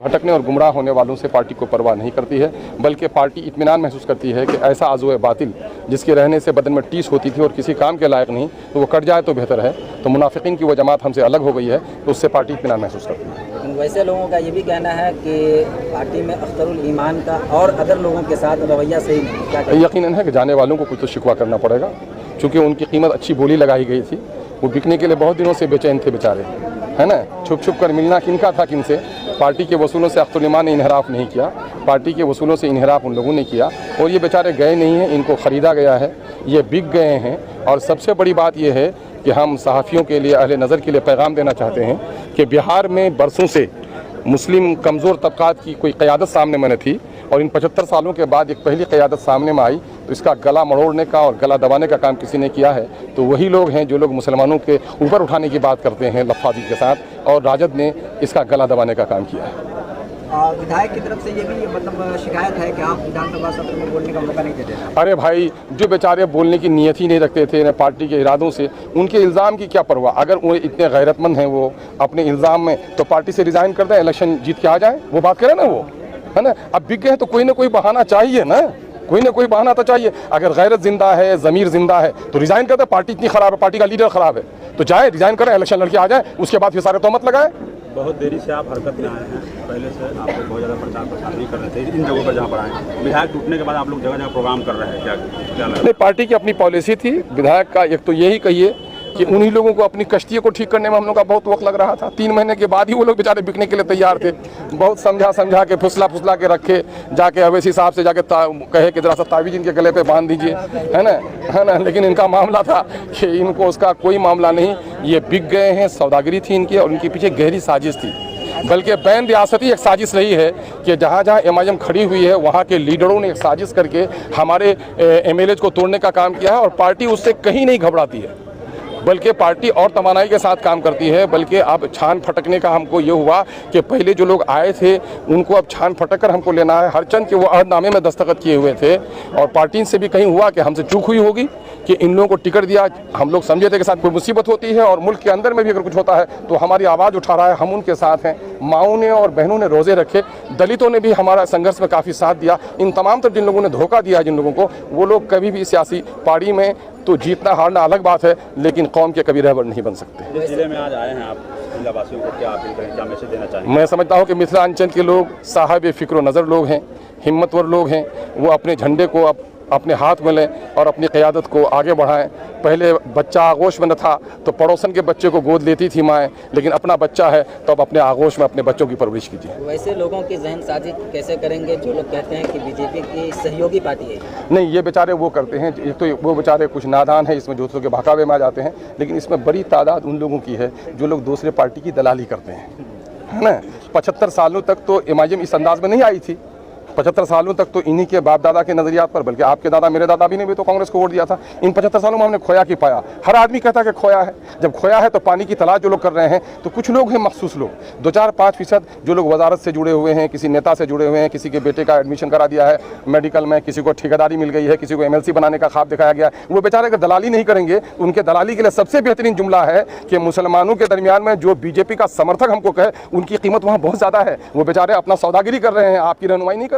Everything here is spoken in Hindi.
भटकने और गुमराह होने वालों से पार्टी को परवाह नहीं करती है, बल्कि पार्टी इत्मीनान महसूस करती है कि ऐसा आज़ो बातिल जिसके रहने से बदन में टीस होती थी और किसी काम के लायक नहीं, तो वो कट जाए तो बेहतर है। तो मुनाफिकीन की वो जमात हमसे अलग हो गई है, तो उससे पार्टी इत्मीनान महसूस करती है। लेकिन वैसे लोगों का ये भी कहना है कि पार्टी में अख्तरुल ईमान का और अदर लोगों के साथ रवैया सही नहीं। क्या यकीनन है कि जाने वालों को कुछ तो शिकवा करना पड़ेगा, चूँकि उनकी कीमत अच्छी बोली लगाई गई थी। वो बिकने के लिए बहुत दिनों से बेचैन थे बेचारे, है ना। छुप छुप कर मिलना किनका था किनसे। पार्टी के वसूलों से अख्तरुल ईमान ने इनहराफ नहीं किया, पार्टी के वसूलों से इनहराफ उन लोगों ने किया और ये बेचारे गए नहीं हैं, इनको ख़रीदा गया है, ये बिक गए हैं। और सबसे बड़ी बात यह है कि हम सहाफ़ियों के लिए, अहले नज़र के लिए पैगाम देना चाहते हैं कि बिहार में बरसों से मुस्लिम कमज़ोर तबक़ात की कोई क़यादत सामने में न थी और इन 75 सालों के बाद एक पहली क़यादत सामने में आई, तो इसका गला मरोड़ने का और गला दबाने का काम किसी ने किया है। तो वही लोग हैं जो लोग मुसलमानों के ऊपर उठाने की बात करते हैं लफ्ज़ी के साथ, और राजद ने इसका गला दबाने का काम किया है। विधायक की तरफ से ये भी मतलब शिकायत है कि आप विधानसभा सत्र में बोलने का मौका नहीं देते। अरे भाई, जो बेचारे बोलने की नीयत ही नहीं रखते थे न पार्टी के इरादों से, उनके इल्ज़ाम की क्या परवाह। अगर वो इतने गैरतमंद हैं वो अपने इल्ज़ाम में, तो पार्टी से रिज़ाइन कर दें, इलेक्शन जीत के आ जाए, वो बात करें ना वो, है ना। अब बिक गए तो कोई ना कोई बहाना चाहिए ना, कोई ना कोई बहाना तो चाहिए। अगर गैरत जिंदा है, ज़मीर जिंदा है, तो रिज़ाइन कर दे। पार्टी इतनी ख़राब है, पार्टी का लीडर ख़राब है, तो जाए रिज़ाइन करें, इलेक्शन लड़के आ जाए, उसके बाद फिर सारे तोहमत लगाए। बहुत देरी से आप हरकत में आए हैं, पहले से आप लोग बहुत ज़्यादा प्रचार प्रसार नहीं कर रहे थे इन जगहों पर जहाँ पर आए। विधायक टूटने के बाद आप लोग जगह जगह प्रोग्राम कर रहे हैं, क्या लग रहा है? नहीं, पार्टी की अपनी पॉलिसी थी। विधायक का एक तो यही कहिए कि उन्हीं लोगों को अपनी कश्तियों को ठीक करने में हम लोग का बहुत वक्त लग रहा था। 3 महीने के बाद ही वो लोग बेचारे बिकने के लिए तैयार थे। बहुत समझा के फुसला के रखे, जाके अवैसी साहब से जाके कहे कि जरा सा तावीज़ इनके गले पे बांध दीजिए, है ना। लेकिन इनका मामला था कि इनको उसका कोई मामला नहीं, ये बिक गए हैं। सौदागरी थी इनकी और इनके पीछे गहरी साजिश थी, बल्कि बैन रियासती एक साजिश रही है कि जहाँ जहाँ एमआईएम खड़ी हुई है वहाँ के लीडरों ने एक साजिश करके हमारे एमएलए को तोड़ने का काम किया है। और पार्टी उससे कहीं नहीं घबराती है, बल्कि पार्टी और तवानाई के साथ काम करती है। बल्कि अब छान फटकने का हमको ये हुआ कि पहले जो लोग आए थे उनको अब छान फटक कर हमको लेना है। हरचंद के वो अहदनामे में दस्तखत किए हुए थे और पार्टी से भी कहीं हुआ कि हमसे चूक हुई होगी कि इन लोगों को टिकट दिया। हम लोग समझे थे कि साथ कोई मुसीबत होती है और मुल्क के अंदर में भी अगर कुछ होता है तो हमारी आवाज़ उठा रहा है, हम उनके साथ हैं। माओं ने और बहनों ने रोज़े रखे, दलितों ने भी हमारा संघर्ष में काफ़ी साथ दिया। इन तमाम तरफ जिन लोगों ने धोखा दिया है, जिन लोगों को, वो लोग कभी भी सियासी पार्टी में तो जीतना हारना अलग बात है, लेकिन कौम के कभी रहबर नहीं बन सकते। जिस जिले में आज आए हैं आप, जिलावासियों को क्या अपील करें, क्या मैसेज देना चाहेंगे? मैं समझता हूँ कि मिथिलांचल के लोग साहिब फ़िक्र नज़र लोग हैं, हिम्मतवर लोग हैं। वो अपने झंडे को अपने हाथ में लें और अपनी क़यादत को आगे बढ़ाएं। पहले बच्चा आगोश में न था तो पड़ोसन के बच्चे को गोद लेती थी माएँ, लेकिन अपना बच्चा है तो अब अपने आगोश में अपने बच्चों की परवरिश कीजिए। वैसे लोगों की जहन साजी कैसे करेंगे जो लोग कहते हैं कि बीजेपी की सहयोगी पार्टी है? नहीं, ये बेचारे वो करते हैं, एक तो वो बेचारे कुछ नादान है, इसमें दूसरों के बहकावे में आ जाते हैं। लेकिन इसमें बड़ी तादाद उन लोगों की है जो लोग दूसरे पार्टी की दलाली करते हैं, है ना। 75 सालों तक तो एमआईएम इस अंदाज में नहीं आई थी। 75 सालों तक तो इन्हीं के बाप दादा के नज़रियात पर, बल्कि आपके दादा मेरे दादा भी ने भी तो कांग्रेस को वोट दिया था। इन 75 सालों में हमने खोया की पाया। हर आदमी कहता है कि खोया है। जब खोया है तो पानी की तलाश जो लोग कर रहे हैं, तो कुछ लोग हैं मखसूस लोग, 2-4-5% जो लोग वजारत से जुड़े हुए हैं, किसी नेता से जुड़े हुए हैं, किसी के बेटे का एडमिशन करा दिया है मेडिकल में, किसी को ठेकेदारी मिल गई है, किसी को एमएलसी बनाने का ख्वाब दिखाया गया। वो बेचारे अगर दलाली नहीं करेंगे, उनके दलाली के लिए सबसे बेहतरीन जुमला है कि मुसलमानों के दरमियान में जो बीजेपी का समर्थक हमको कहे, उनकी कीमत वहाँ बहुत ज़्यादा है। वो बेचारे अपना सौदागिरी कर रहे हैं, आपकी रहनुमाई नहीं कर